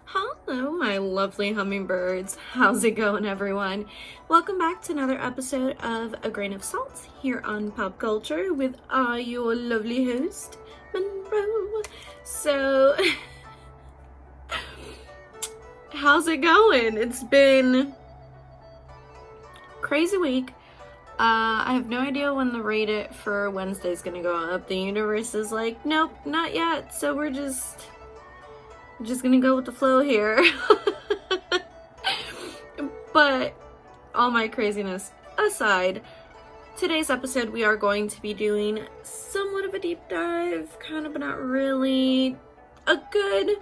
Hello, my lovely hummingbirds. How's it going, everyone? Welcome back to another episode of A Grain of Salt here on Pop Culture with your lovely host, Monroe. So, how's it going? It's been crazy week. I have no idea when the Reddit for Wednesday is gonna go up. The universe is like, nope, not yet. So we're just gonna go with the flow here. But all my craziness aside, today's episode we are going to be doing somewhat of a deep dive, kind of, but not really. A good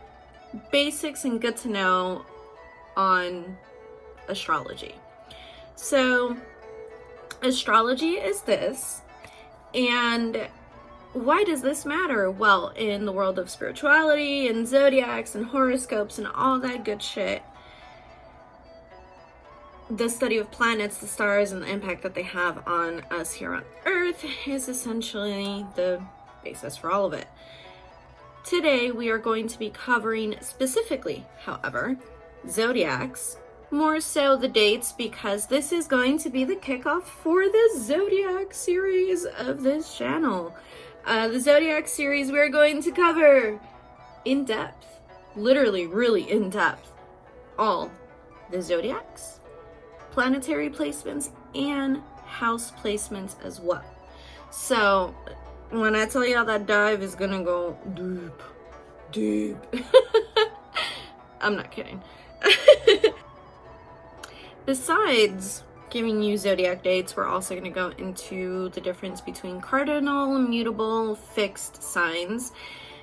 basics and good to know on astrology. So astrology is this, and why does this matter? Well, in the world of spirituality and zodiacs and horoscopes and all that good shit, the study of planets, the stars, and the impact that they have on us here on Earth is essentially the basis for all of it. Today, we are going to be covering specifically, however, zodiacs, more so the dates, because this is going to be the kickoff for the zodiac series of this channel. The zodiac series we're going to cover in depth, literally really in depth, all the zodiacs, planetary placements, and house placements as well. So when I tell y'all that dive is gonna go deep, I'm not kidding. Besides giving you zodiac dates, we're also going to go into the difference between cardinal, immutable, fixed signs,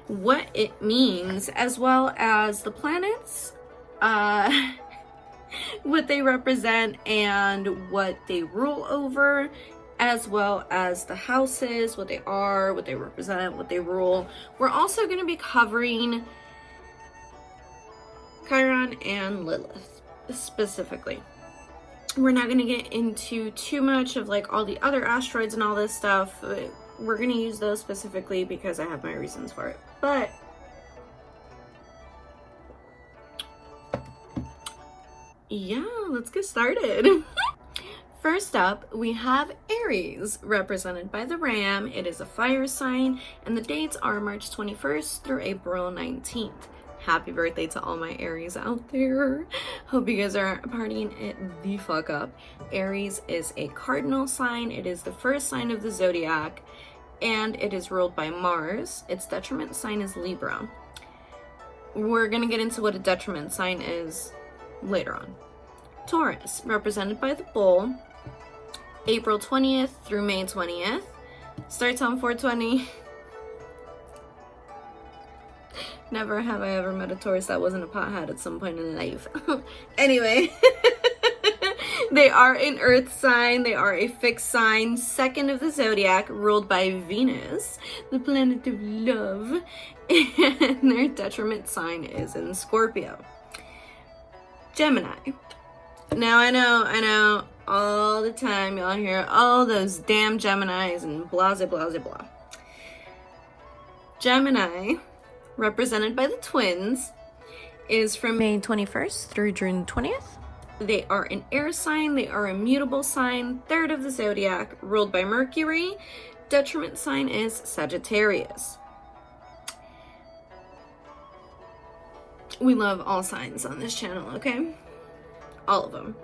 what it means, as well as the planets, what they represent and what they rule over, as well as the houses, what they are, what they represent, what they rule. We're also going to be covering Chiron and Lilith specifically. We're not going to get into too much of like all the other asteroids and all this stuff. We're going to use those specifically because I have my reasons for it. But yeah, let's get started. First up, we have Aries, represented by the ram. It is a fire sign, and the dates are March 21st through April 19th. Happy birthday to all my Aries out there. Hope you guys are partying it the fuck up. Aries is a cardinal sign. It is the first sign of the zodiac, and it is ruled by Mars. Its detriment sign is Libra. We're gonna get into what a detriment sign is later on. Taurus, represented by the bull. April 20th through May 20th. Starts on 420. Never have I ever met a Taurus that wasn't a pothead at some point in life. Anyway, they are an earth sign. They are a fixed sign, second of the zodiac, ruled by Venus, the planet of love. And their detriment sign is in Scorpio. Gemini. Now I know, all the time y'all hear, oh, those damn Geminis and blah, blah, blah, blah. Gemini, represented by the twins, is from May 21st through June 20th. They are an air sign. They are a mutable sign, third of the zodiac, ruled by Mercury. Detriment sign is Sagittarius. We love all signs on this channel, okay? All of them.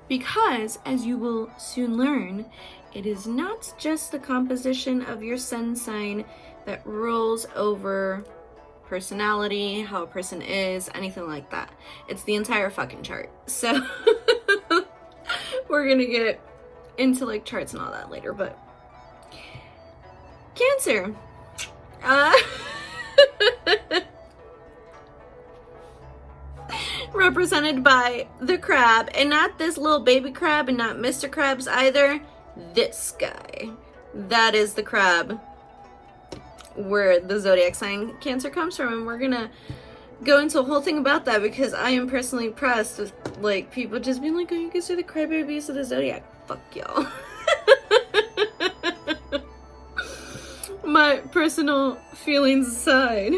Because, as you will soon learn, it is not just the composition of your sun sign that rules over personality, how a person is, anything like that. It's the entire fucking chart. So we're gonna get into like charts and all that later, but Cancer. Represented by the crab, and not this little baby crab and not Mr. Krabs either. This guy. That is the crab where the zodiac sign Cancer comes from, and we're gonna go into a whole thing about that because I am personally impressed with like people just being like, oh, you guys are the crybabies of the zodiac. Fuck y'all. My personal feelings aside,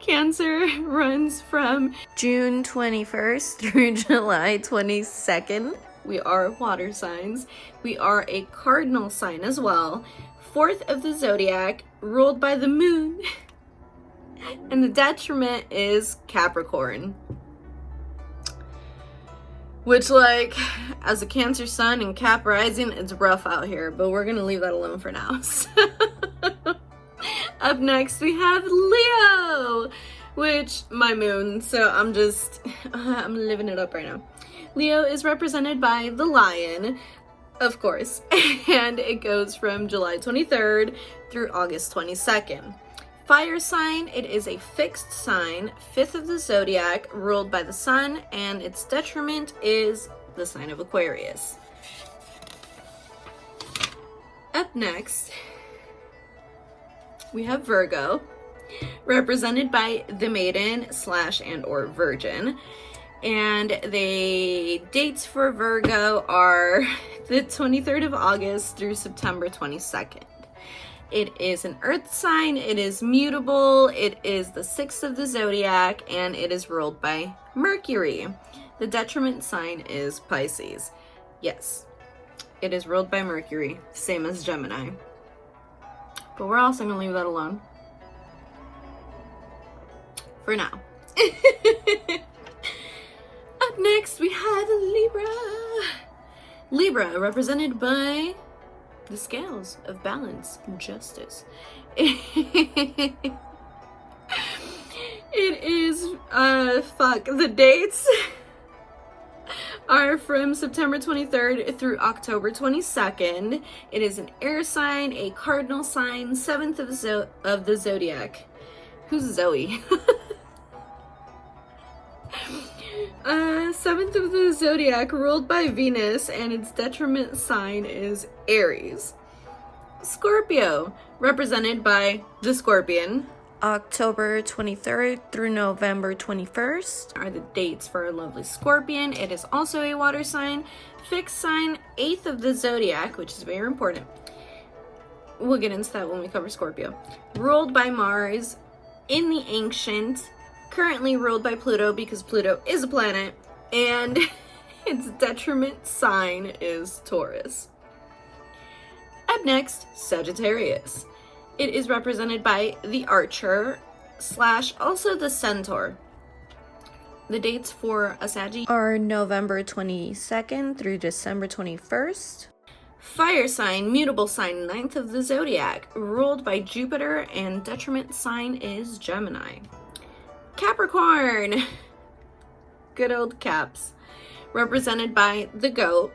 Cancer runs from June 21st through July 22nd. We are water signs. We are a cardinal sign as well. Fourth of the zodiac, ruled by the moon. And the detriment is Capricorn. Which, like, as a Cancer sun and Cap rising, it's rough out here, but we're gonna leave that alone for now. Up next, we have Leo, which, my moon, so I'm living it up right now. Leo is represented by the lion, of course, and it goes from July 23rd through August 22nd. Fire sign, it is a fixed sign, fifth of the zodiac, ruled by the sun, and its detriment is the sign of Aquarius. Up next, we have Virgo, represented by the maiden / and or virgin. And the dates for Virgo are the 23rd of August through September 22nd. It is an earth sign, it is mutable, it is the sixth of the zodiac, and it is ruled by Mercury. The detriment sign is Pisces. Yes, it is ruled by Mercury, same as Gemini. But we're also gonna leave that alone for now. Up next, we have Libra. Libra, represented by the scales of balance and justice. It is, the dates are from September 23rd through October 22nd. It is an air sign, a cardinal sign, seventh of the zodiac. Who's Zoe? Seventh of the zodiac, ruled by Venus, and its detriment sign is Aries. Scorpio, represented by the Scorpion. October 23rd through November 21st are the dates for our lovely Scorpion. It is also a water sign, fixed sign, eighth of the zodiac, which is very important. We'll get into that when we cover Scorpio. Ruled by Mars in the ancient, currently ruled by Pluto because Pluto is a planet, and its detriment sign is Taurus. Up next, Sagittarius. It is represented by the Archer / also the Centaur. The dates for a Saggy are November 22nd through December 21st. Fire sign, mutable sign, ninth of the zodiac, ruled by Jupiter, and detriment sign is Gemini. Capricorn, good old Caps, represented by the Goat.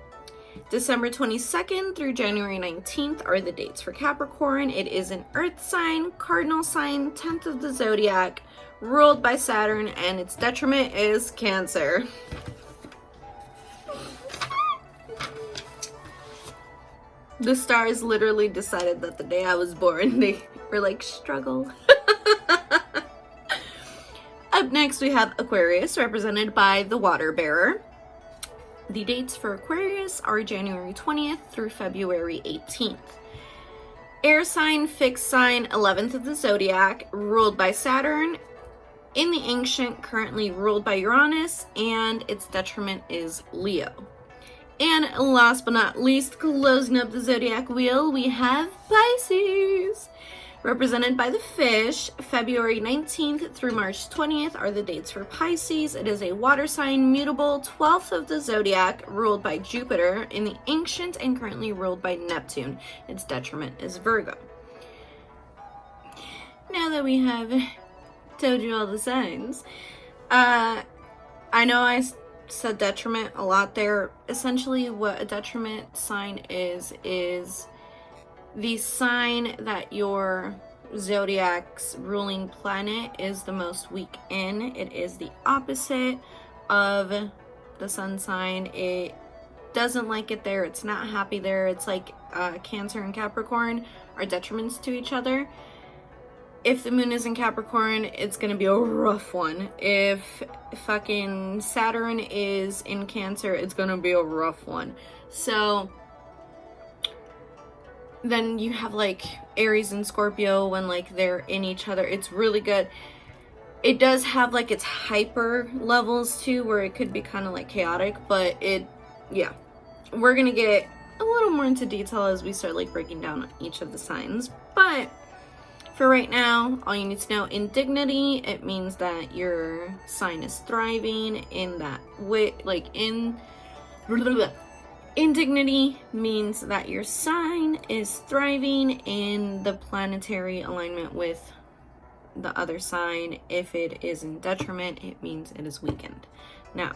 December 22nd through January 19th are the dates for Capricorn. It is an earth sign, cardinal sign, 10th of the zodiac, ruled by Saturn, and its detriment is Cancer. The stars literally decided that the day I was born, they were like, struggle. Up next, we have Aquarius, represented by the Water Bearer. The dates for Aquarius are January 20th through February 18th. Air sign, fixed sign, 11th of the zodiac, ruled by Saturn. In the ancient, currently ruled by Uranus, and its detriment is Leo. And last but not least, closing up the zodiac wheel, we have Pisces. Represented by the fish, February 19th through March 20th are the dates for Pisces. It is a water sign, mutable, 12th of the zodiac, ruled by Jupiter in the ancient, and currently ruled by Neptune. Its detriment is Virgo. Now that we have told you all the signs, I know I said detriment a lot there. Essentially what a detriment sign is the sign that your zodiac's ruling planet is the most weak in. It is the opposite of the sun sign. It doesn't like it there. It's not happy there. It's like Cancer and Capricorn are detriments to each other. If the moon is in Capricorn, it's gonna be a rough one. If fucking Saturn is in Cancer, it's gonna be a rough one. So then you have like Aries and Scorpio when like they're in each other. It's really good. It does have like its hyper levels too, where it could be kind of like chaotic, but yeah. We're gonna get a little more into detail as we start like breaking down each of the signs. But for right now, all you need to know, in dignity, it means that your sign is thriving in that way, like indignity means that your sign is thriving in the planetary alignment with the other sign. If it is in detriment, it means it is weakened. Now,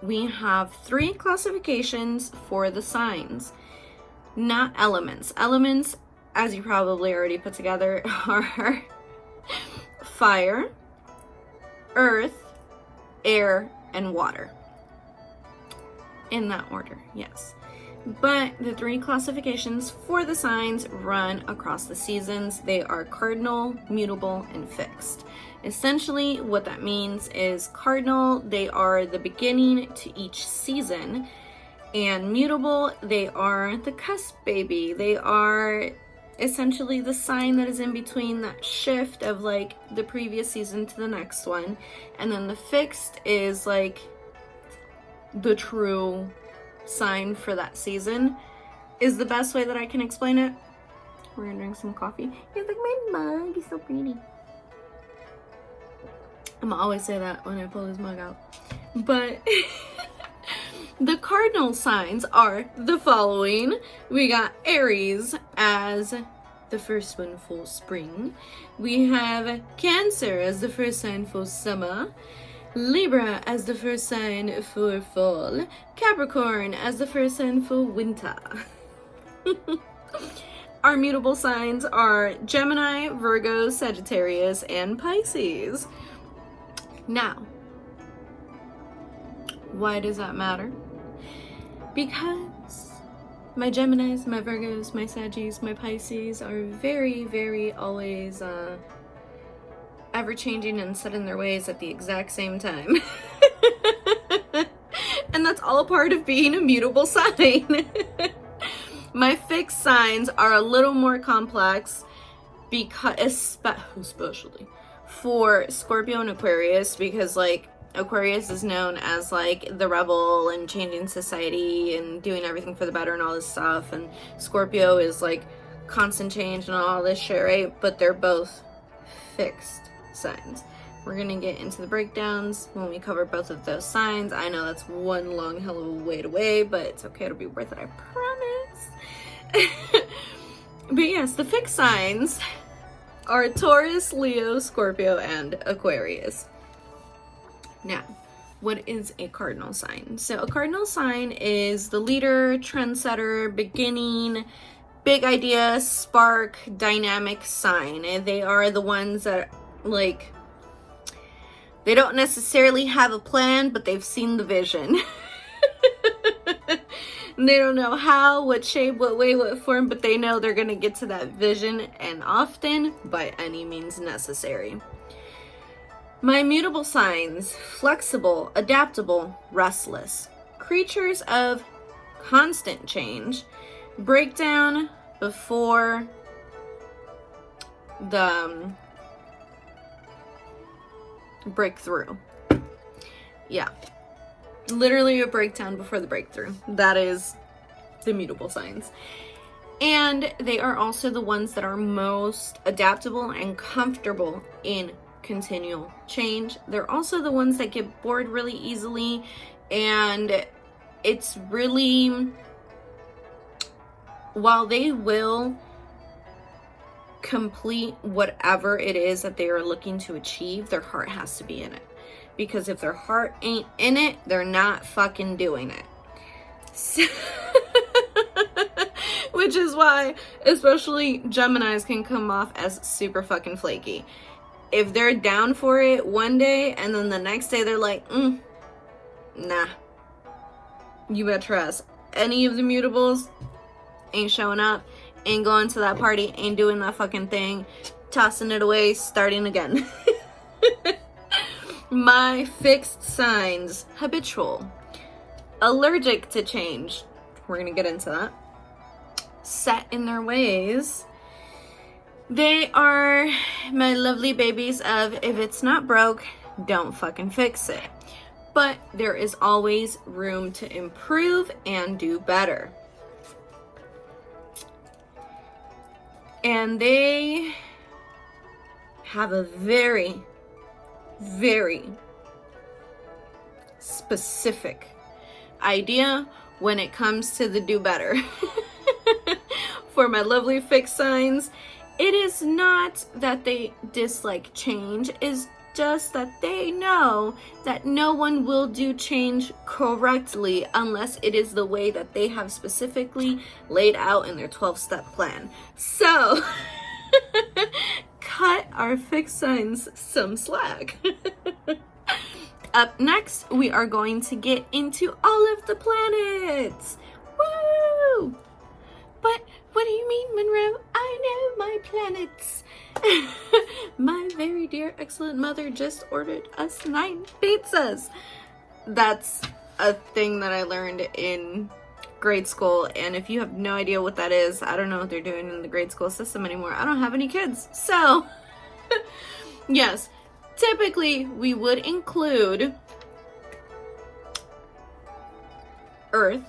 we have 3 classifications for the signs, not elements. Elements, as you probably already put together, are fire, earth, air, and water. In that order, yes. But the 3 classifications for the signs run across the seasons. They are cardinal, mutable, and fixed. Essentially, what that means is cardinal, they are the beginning to each season, and mutable, they are the cusp baby. They are essentially the sign that is in between that shift of like the previous season to the next one. And then the fixed is like the true sign for that season, is the best way that I can explain it. We're gonna drink some coffee. It's like my mug is so pretty. I'm gonna always say that when I pull this mug out. But the cardinal signs are the following. We got Aries as the first one for spring. We have Cancer as the first sign for summer. Libra as the first sign for fall. Capricorn as the first sign for winter. Our mutable signs are Gemini, Virgo, Sagittarius, and Pisces. Now, why does that matter? Because my Geminis, my Virgos, my Saggies, my Pisces are very, very always ever-changing and set in their ways at the exact same time. And that's all a part of being a mutable sign. My fixed signs are a little more complex, because especially for Scorpio and Aquarius, because like Aquarius is known as like the rebel and changing society and doing everything for the better and all this stuff, and Scorpio is like constant change and all this shit, right? But they're both fixed signs. We're gonna get into the breakdowns when we cover both of those signs. I know that's one long hell of a wait away, but it's okay, it'll be worth it, I promise. But yes, the fixed signs are Taurus, Leo, Scorpio, and Aquarius. Now, what is a cardinal sign? So a cardinal sign is the leader, trendsetter, beginning, big idea, spark, dynamic sign. And they are the ones that like, they don't necessarily have a plan, but they've seen the vision. They don't know how, what shape, what way, what form, but they know they're gonna get to that vision, and often by any means necessary. My mutable signs: flexible, adaptable, restless. Creatures of constant change. Breakdown before the breakthrough. Yeah. Literally a breakdown before the breakthrough. That is the mutable signs. And they are also the ones that are most adaptable and comfortable in continual change. They're also the ones that get bored really easily, and it's really, while they will complete whatever it is that they are looking to achieve, their heart has to be in it. Because if their heart ain't in it, they're not fucking doing it. So which is why especially Geminis can come off as super fucking flaky. If they're down for it one day and then the next day they're like, nah. You better trust. Any of the mutables ain't showing up, ain't going to that party, ain't doing that fucking thing, tossing it away, starting again. My fixed signs: habitual, allergic to change. We're gonna get into that. Set in their ways. They are my lovely babies of if it's not broke, don't fucking fix it. But there is always room to improve and do better. And they have a very, very specific idea when it comes to the do better. For my lovely fixed signs, it is not that they dislike change, it's just that they know that no one will do change correctly unless it is the way that they have specifically laid out in their 12-step plan. So, cut our fixed signs some slack. Up next, we are going to get into all of the planets. Woo! But what do you mean, Monroe? I know my planets. My very dear, excellent mother just ordered us 9 pizzas. That's a thing that I learned in grade school, and if you have no idea what that is, I don't know what they're doing in the grade school system anymore. I don't have any kids, so yes, typically we would include Earth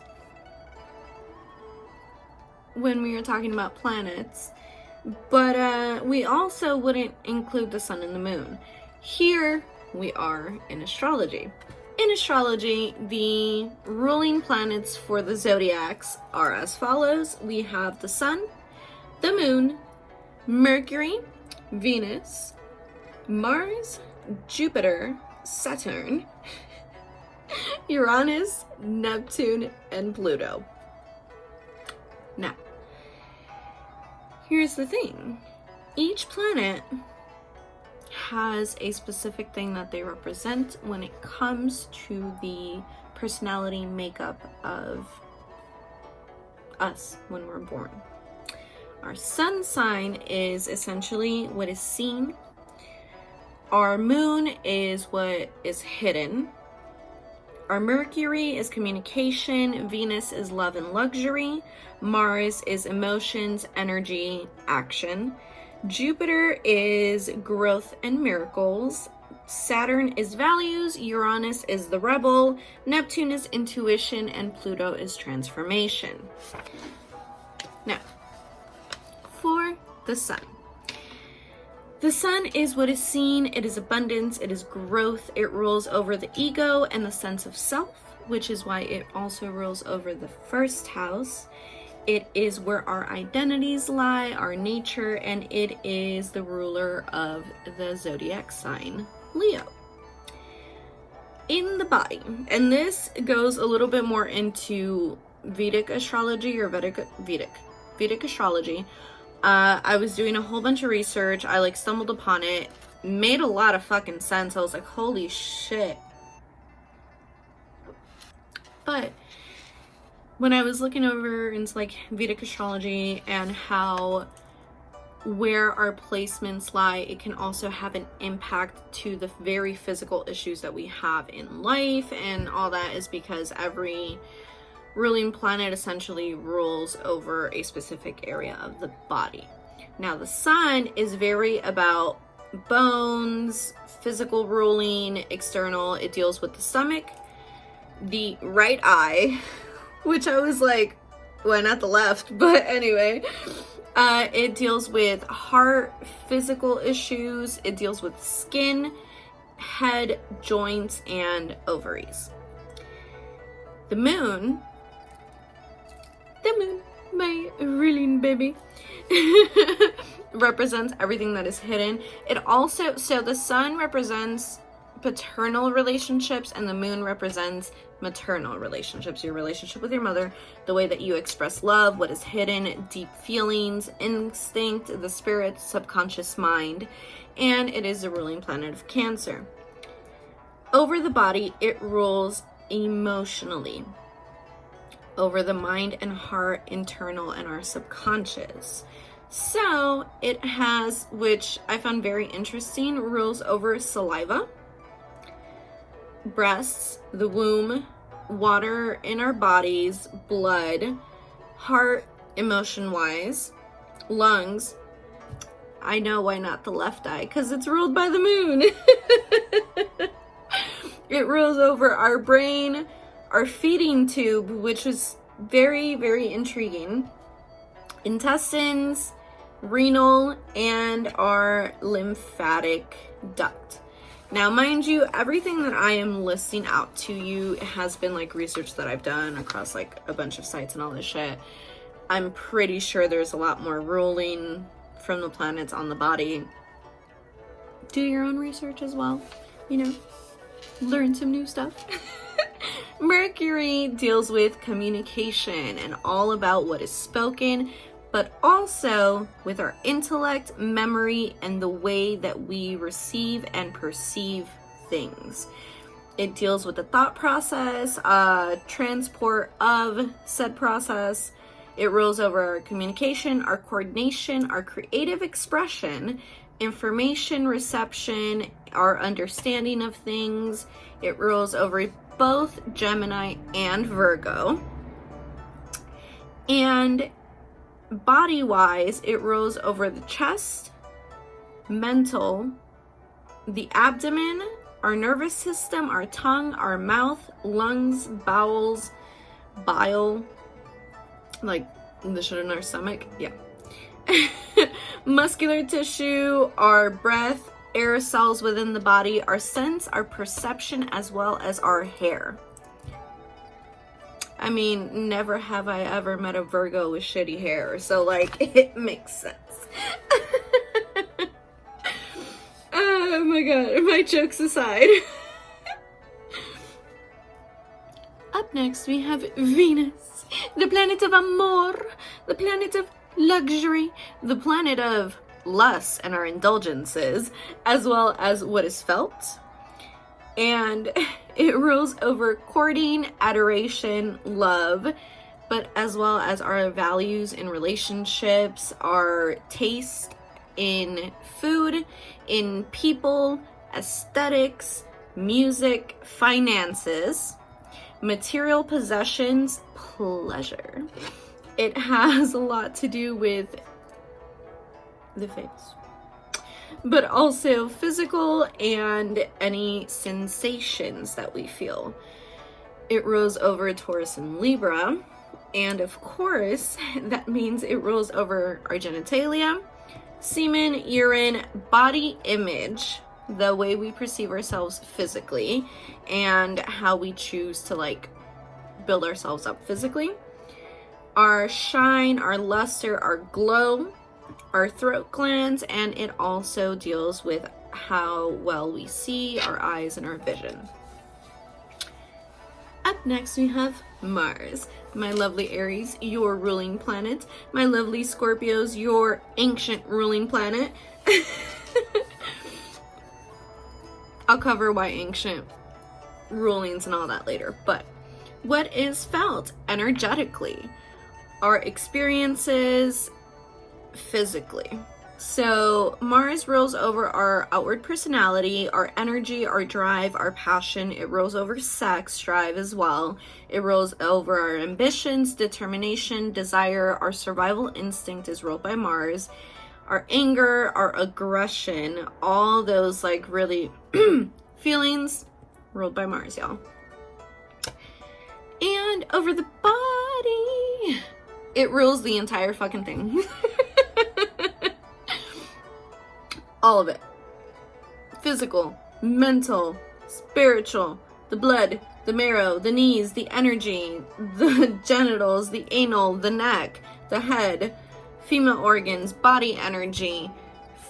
when we were talking about planets, but we also wouldn't include the sun and the moon. Here we are in astrology. In astrology, the ruling planets for the zodiacs are as follows. We have the sun, the moon, Mercury, Venus, Mars, Jupiter, Saturn, Uranus, Neptune, and Pluto. Now, here's the thing. Each planet has a specific thing that they represent when it comes to the personality makeup of us when we're born. Our sun sign is essentially what is seen. Our moon is what is hidden. Our Mercury is communication. Venus is love and luxury. Mars is emotions, energy, action. Jupiter is growth and miracles. Saturn is values. Uranus is the rebel. Neptune is intuition. And Pluto is transformation. Now, for the sun. The sun is what is seen. It is abundance. It is growth. It rules over the ego and the sense of self, which is why it also rules over the first house. It is where our identities lie, our nature, and it is the ruler of the zodiac sign, Leo. In the body, and this goes a little bit more into Vedic astrology or Vedic astrology. I was doing a whole bunch of research. I stumbled upon it, made a lot of fucking sense. I was like, holy shit. But when I was looking over into Vedic astrology and how where our placements lie, it can also have an impact to the very physical issues that we have in life, and all that is because every ruling planet essentially rules over a specific area of the body. Now, the sun is very about bones, physical ruling, external. It deals with the stomach, the right eye, which I was like, well, not the left, but anyway. It deals with heart, physical issues. It deals with skin, head, joints, and ovaries. The moon, my ruling baby, represents everything that is hidden. It also, so the sun represents paternal relationships and the moon represents maternal relationships, your relationship with your mother, the way that you express love, what is hidden, deep feelings, instinct, the spirit, subconscious mind, and it is the ruling planet of Cancer. Over the body, it rules emotionally. Over the mind and heart, internal, and our subconscious. So it has, which I found very interesting, rules over saliva, breasts, the womb, water in our bodies, blood, heart, emotion-wise, lungs, I know why not the left eye, because it's ruled by the moon. It rules over our brain, our feeding tube, which is very, very intriguing, intestines, renal, and our lymphatic duct. Now, mind you, everything that I am listing out to you has been like research that I've done across like a bunch of sites and all this shit. I'm pretty sure there's a lot more ruling from the planets on the body. Do your own research as well, you know, learn some new stuff. Mercury deals with communication and all about what is spoken, but also with our intellect, memory, and the way that we receive and perceive things. It deals with the thought process, transport of said process. It rules over our communication, our coordination, our creative expression, information reception, our understanding of things. It rules over both Gemini and Virgo. And body-wise, it rules over the chest, mental, the abdomen, our nervous system, our tongue, our mouth, lungs, bowels, bile, like the shit in our stomach, yeah. Muscular tissue, our breath, air cells within the body, our sense, our perception, as well as our hair. I mean, never have I ever met a Virgo with shitty hair, so like, it makes sense. Oh my god, my jokes aside. Up next, we have Venus, the planet of amor, the planet of luxury, the planet of lust and our indulgences, as well as what is felt. And it rules over courting, adoration, love, but as well as our values in relationships, our taste in food, in people, aesthetics, music, finances, material possessions, pleasure. It has a lot to do with the face, but also physical and any sensations that we feel. It rules over Taurus and Libra, and of course, that means it rules over our genitalia, semen, urine, body image, the way we perceive ourselves physically, and how we choose to like build ourselves up physically, our shine, our luster, our glow, our throat glands, and it also deals with how well we see, our eyes, and our vision. Up next, we have Mars, my lovely Aries, your ruling planet, my lovely Scorpios, your ancient ruling planet. I'll cover why ancient rulings and all that later, but what is felt energetically? Our experiences physically. So Mars rules over our outward personality, our energy, our drive, our passion. It rules over sex drive as well. It rules over our ambitions, determination, desire. Our survival instinct is ruled by Mars. Our anger, our aggression, all those like really feelings ruled by Mars, y'all. And over the body, it rules the entire fucking thing. All of it. Physical, mental, spiritual, the blood, the marrow, the knees, the energy, the genitals, the anal, the neck, the head, female organs, body energy,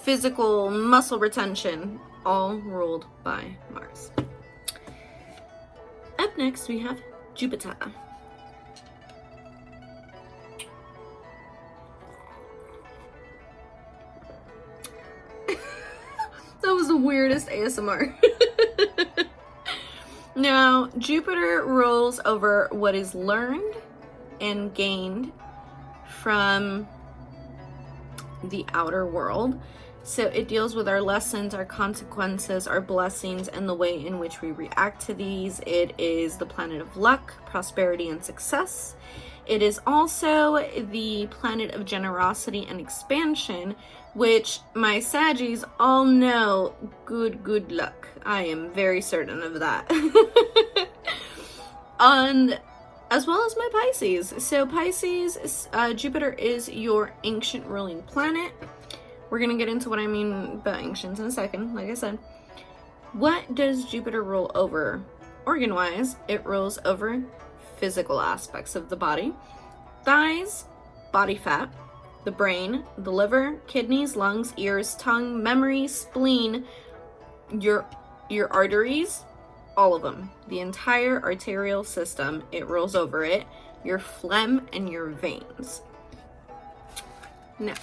physical muscle retention, all ruled by Mars. Up next, we have Jupiter. That was the weirdest ASMR. Now, Jupiter rules over what is learned and gained from the outer world. So it deals with our lessons, our consequences, our blessings, and the way in which we react to these. It is the planet of luck, prosperity, and success. It is also the planet of generosity and expansion, which my Saggies all know, good luck. I am very certain of that. As well as my Pisces. So Pisces, Jupiter is your ancient ruling planet. We're going to get into what I mean by ancients in a second, like I said. What does Jupiter rule over? Organ-wise, it rules over physical aspects of the body. Thighs, body fat, the brain, the liver, kidneys, lungs, ears, tongue, memory, spleen, your arteries, all of them. The entire arterial system, it rules over it. Your phlegm and your veins. Now,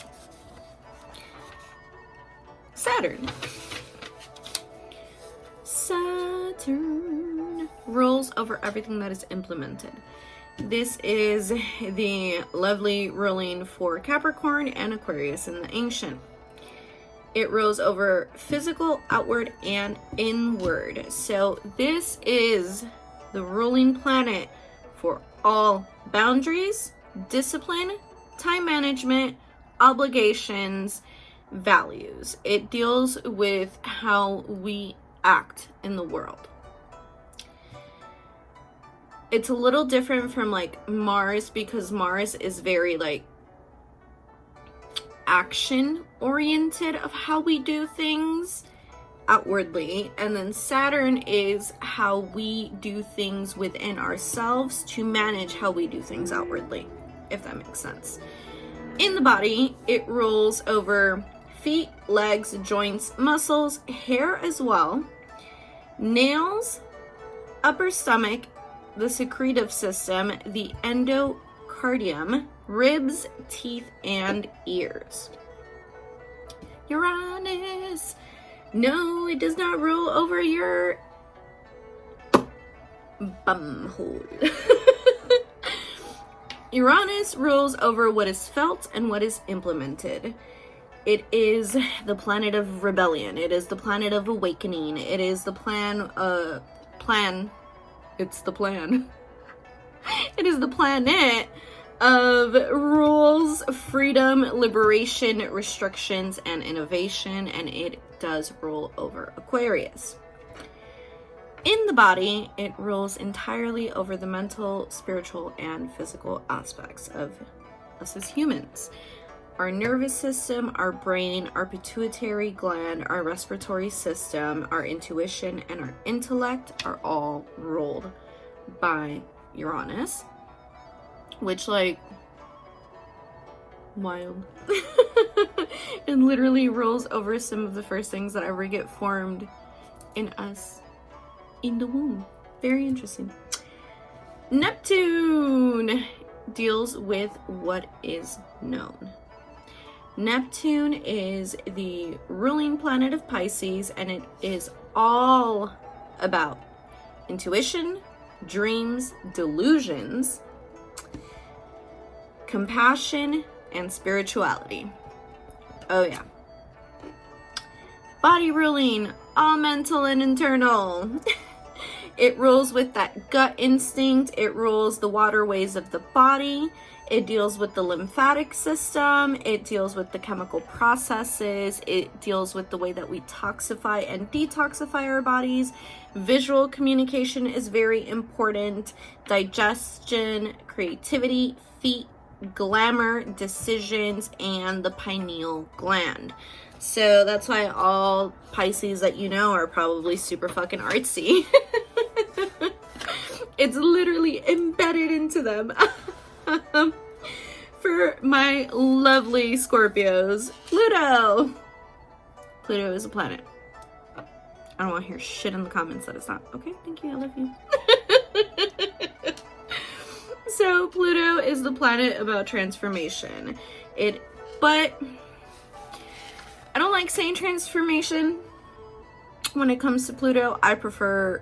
Saturn. Saturn rules over everything that is implemented. This is the lovely ruling for Capricorn and Aquarius in the ancient. It rules over physical, outward, and inward. So this is the ruling planet for all boundaries, discipline, time management, obligations, values. It deals with how we act in the world. It's a little different from like Mars, because Mars is very like action oriented of how we do things outwardly, and then Saturn is how we do things within ourselves to manage how we do things outwardly, if that makes sense. In the body, it rules over feet, legs, joints, muscles, hair as well, nails, upper stomach, the secretive system, the endocardium, ribs, teeth, and ears. Uranus. No, it does not rule over your bumhole. Uranus rules over what is felt and what is implemented. It is the planet of rebellion. It is the planet of awakening. It is the It's the plan. It is the planet of rules, freedom, liberation, restrictions, and innovation, and it does rule over Aquarius. In the body, it rules entirely over the mental, spiritual, and physical aspects of us as humans. Our nervous system, our brain, our pituitary gland, our respiratory system, our intuition, and our intellect are all ruled by Uranus, which, like, wild. It literally rules over some of the first things that ever get formed in us in the womb. Very interesting. Neptune deals with what is known. Neptune is the ruling planet of Pisces, and it is all about intuition, dreams, delusions, compassion, and spirituality. Oh yeah. Body ruling, all mental and internal. It rules with that gut instinct. It rules the waterways of the body. It deals with the lymphatic system. It deals with the chemical processes. It deals with the way that we toxify and detoxify our bodies. Visual communication is very important. Digestion, creativity, feet, glamour, decisions, and the pineal gland. So that's why all Pisces that you know are probably super fucking artsy. It's literally embedded into them. For my lovely Scorpios, Pluto. Pluto is a planet. I don't want to hear shit in the comments that it's not. Okay, thank you, I love you. So Pluto is the planet about transformation. But I don't like saying transformation. When it comes to Pluto, I prefer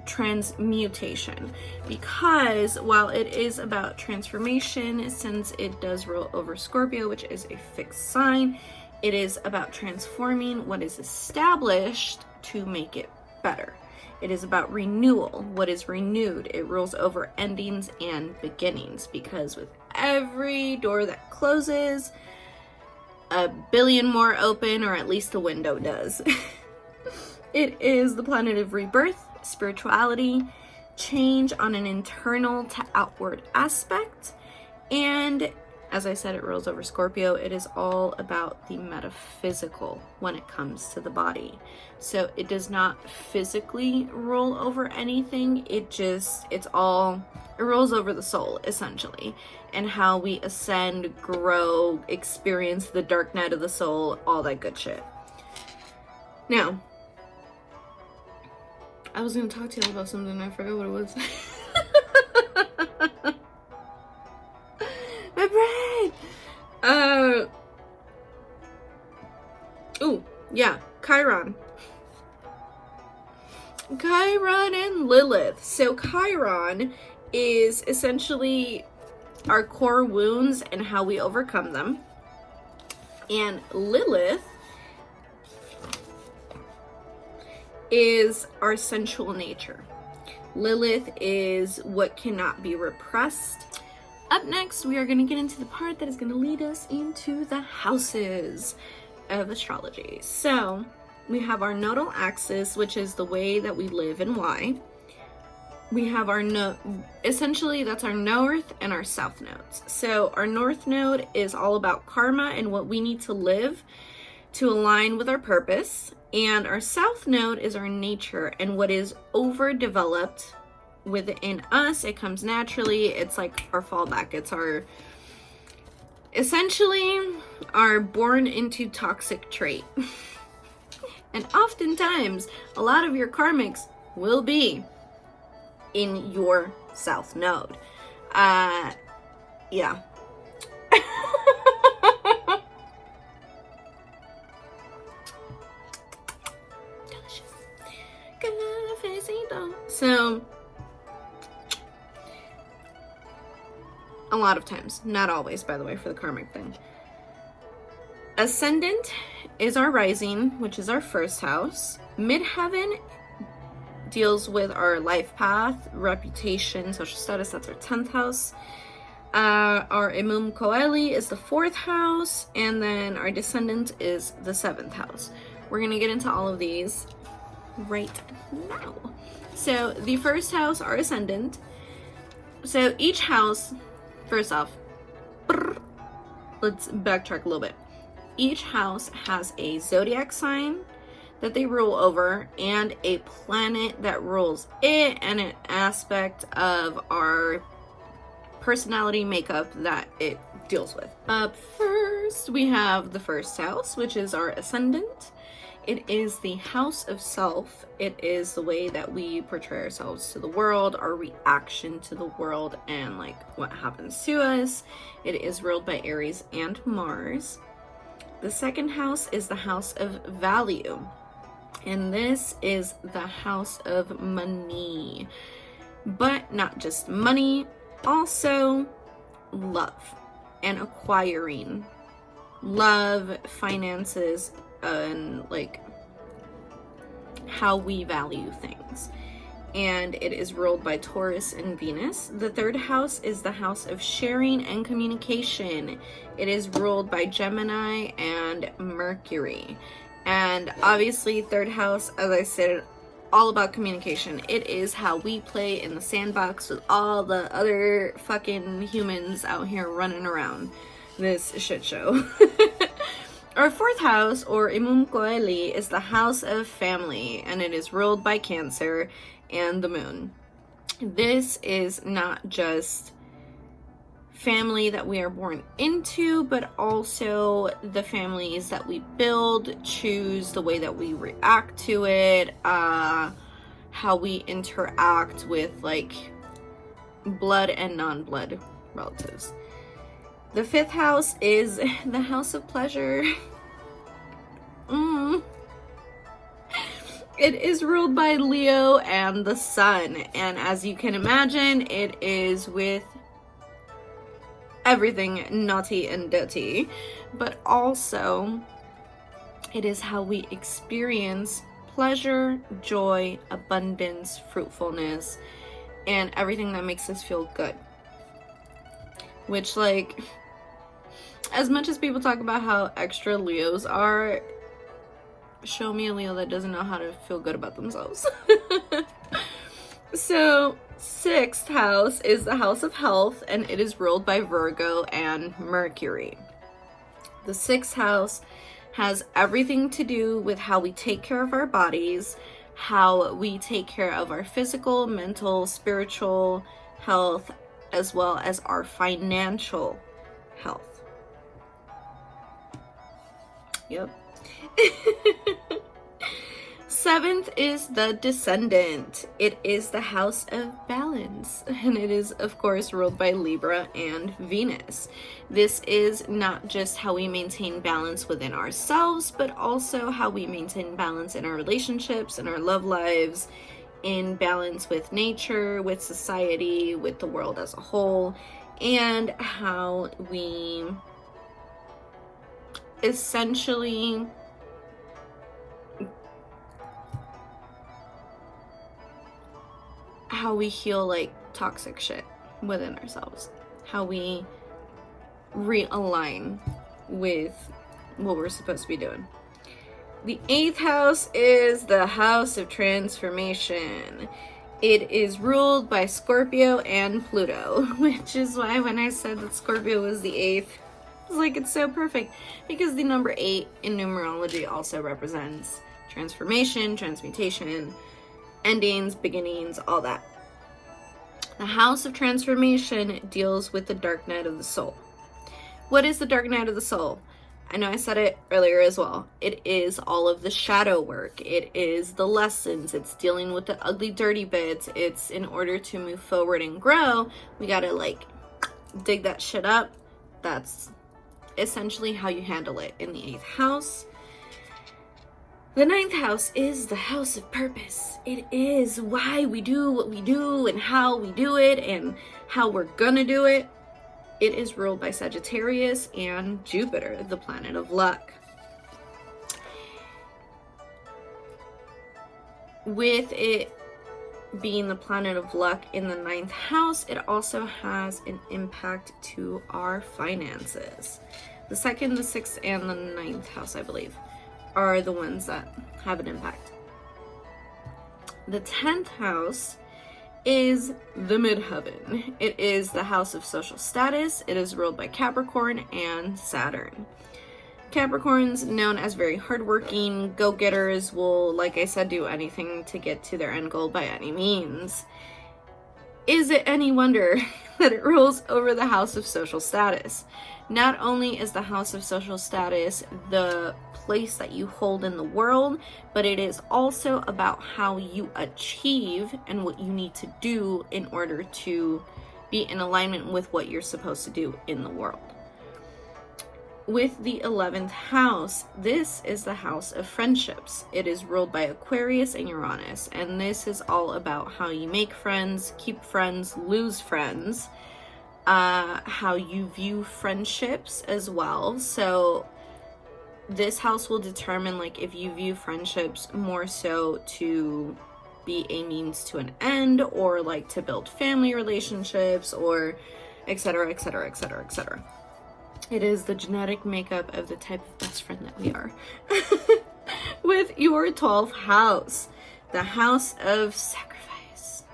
transmutation, because while it is about transformation, since it does rule over Scorpio, which is a fixed sign, it is about transforming what is established to make it better. It is about renewal. What is renewed? It rules over endings and beginnings, because with every door that closes, a billion more open, or at least the window does. It is the planet of rebirth, spirituality, change on an internal to outward aspect, and as I said, it rules over Scorpio. It is all about the metaphysical when it comes to the body. So it does not physically rule over anything. It rolls over the soul, essentially, and how we ascend, grow, experience the dark night of the soul, all that good shit. Now, I was going to talk to y'all about something and I forgot what it was. My brain! Chiron. Chiron and Lilith. So Chiron is essentially our core wounds and how we overcome them. And Lilith is our sensual nature. Lilith is what cannot be repressed. Up next, we are going to get into the part that is going to lead us into the houses of astrology. So, we have our nodal axis, which is the way that we live and why. We have our essentially that's our north and our south nodes. So, our north node is all about karma and what we need to live to align with our purpose. And our south node is our nature and what is overdeveloped within us. It comes naturally. It's like our fallback. It's our essentially our born into toxic trait. And oftentimes a lot of your karmics will be in your south node. Yeah. So, a lot of times, not always, by the way, for the karmic thing. Ascendant is our rising, which is our first house. Midheaven deals with our life path, reputation, social status. That's our 10th house. Our Imum Coeli is the 4th house, and then our descendant is the 7th house. We're going to get into all of these right now. So the first house, our ascendant. So each house, first off, let's backtrack a little bit. Each house has a zodiac sign that they rule over and a planet that rules it, and an aspect of our personality makeup that it deals with. Up first, we have the first house, which is our ascendant. It is the house of self. It is the way that we portray ourselves to the world, our reaction to the world, and like what happens to us. It is ruled by Aries and Mars. The second house is the house of value. And this is the house of money. But not just money, also love and acquiring. Love, finances, and like how we value things. And it is ruled by Taurus and Venus. The third house is the house of sharing and communication. It is ruled by Gemini and Mercury. And obviously, third house, as I said, all about communication. It is how we play in the sandbox with all the other fucking humans out here running around this shit show. Our fourth house, or Imum Coeli, is the house of family, and it is ruled by Cancer and the moon. This is not just family that we are born into, but also the families that we build, choose, the way that we react to it, how we interact with like blood and non-blood relatives. The fifth house is the house of pleasure. It is ruled by Leo and the sun. And as you can imagine, it is with everything naughty and dirty. But also, it is how we experience pleasure, joy, abundance, fruitfulness, and everything that makes us feel good. Which, like, as much as people talk about how extra Leos are, show me a Leo that doesn't know how to feel good about themselves. So, 6th house is the house of health, and it is ruled by Virgo and Mercury. The 6th house has everything to do with how we take care of our bodies, how we take care of our physical, mental, spiritual health, as well as our financial health. Yep. 7th is the Descendant. It is the house of balance, and it is, of course, ruled by Libra and Venus. This is not just how we maintain balance within ourselves, but also how we maintain balance in our relationships, in our love lives, in balance with nature, with society, with the world as a whole, and how we essentially heal like toxic shit within ourselves, how we realign with what we're supposed to be doing. The 8th house is the house of transformation. It is ruled by Scorpio and Pluto, which is why when I said that Scorpio was the 8th, I was like, it's so perfect, because the number 8 in numerology also represents transformation, transmutation, endings, beginnings, all that. The house of transformation deals with the dark night of the soul. What is the dark night of the soul? I know I said it earlier as well. It is all of the shadow work. It is the lessons. It's dealing with the ugly, dirty bits. It's in order to move forward and grow, we gotta like dig that shit up. That's essentially how you handle it in the 8th house. The 9th house is the house of purpose. It is why we do what we do and how we do it and how we're gonna do it. It is ruled by Sagittarius and Jupiter, the planet of luck. With it being the planet of luck in the 9th house, it also has an impact to our finances. The 2nd, the 6th, and the 9th house, I believe, are the ones that have an impact. The 10th house is the midheaven. It is the house of social status. It is ruled by Capricorn and Saturn. Capricorns, known as very hardworking, go-getters, will, like I said, do anything to get to their end goal by any means. Is it any wonder that it rules over the house of social status? Not only is the house of social status the place that you hold in the world, but it is also about how you achieve and what you need to do in order to be in alignment with what you're supposed to do in the world. With the 11th house, this is the house of friendships. It is ruled by Aquarius and Uranus, and this is all about how you make friends, keep friends, lose friends, how you view friendships as well. So this house will determine like if you view friendships more so to be a means to an end, or like to build family relationships, or etc, etc, etc, etc. It is the genetic makeup of the type of best friend that we are. With your 12th house, the house of sacrifice.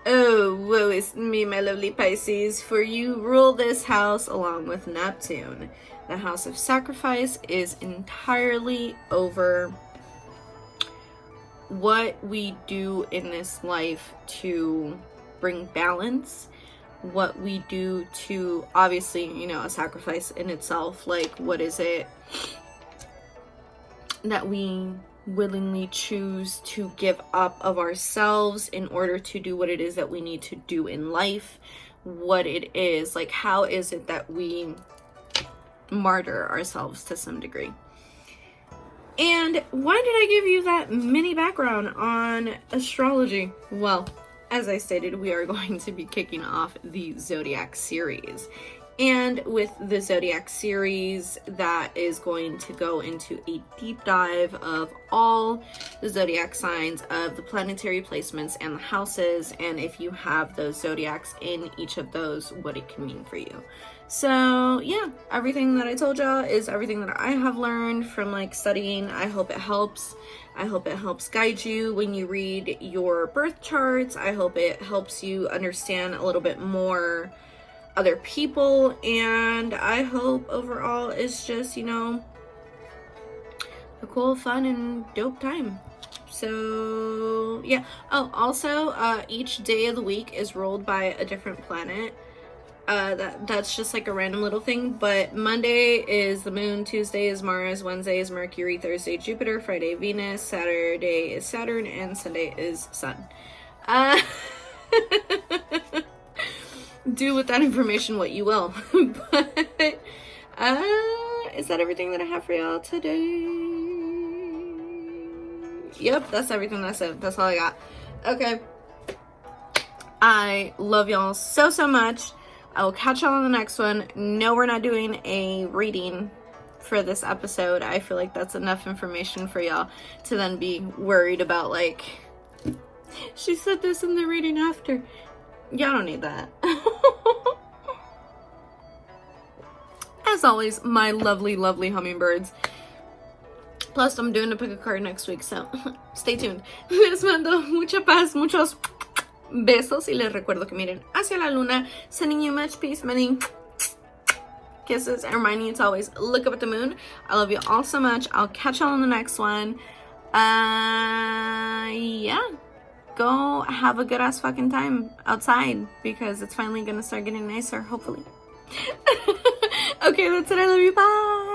Oh, woe is me, my lovely Pisces, for you rule this house along with Neptune. The house of sacrifice is entirely over what we do in this life to bring balance, what we do to, obviously, you know, a sacrifice in itself, like what is it that we willingly choose to give up of ourselves in order to do what it is that we need to do in life, what it is, like how is it that we martyr ourselves to some degree. And why did I give you that mini background on astrology? Well, as I stated, we are going to be kicking off the Zodiac series. And with the Zodiac series, that is going to go into a deep dive of all the Zodiac signs, of the planetary placements and the houses, and if you have those Zodiacs in each of those, what it can mean for you. So yeah, everything that I told y'all is everything that I have learned from like studying. I hope it helps. I hope it helps guide you when you read your birth charts. I hope it helps you understand a little bit more other people, and I hope overall it's just, you know, a cool, fun, and dope time. So yeah. Oh, also, each day of the week is ruled by a different planet. That's just like a random little thing, but Monday is the moon, Tuesday is Mars, Wednesday is Mercury, Thursday Jupiter, Friday Venus, Saturday is Saturn, and Sunday is Sun. Do with that information what you will. But is that everything that I have for y'all today? Yep, that's everything. That's it. That's all I got. Okay. I love y'all so much. I will catch y'all on the next one. No, we're not doing a reading for this episode. I feel like that's enough information for y'all to then be worried about, like, she said this in the reading after. Y'all don't need that. As always, my lovely, lovely hummingbirds. Plus, I'm doing a pick a card next week, so stay tuned. Les mando mucha paz, muchos besos, y les recuerdo que miren hacia la luna, sending you much peace, many kisses, and reminding you to always look up at the moon. I love you all so much. I'll catch y'all on the next one. Yeah. Go have a good ass fucking time outside, because it's finally gonna start getting nicer, hopefully. Okay, that's it. I love you. Bye.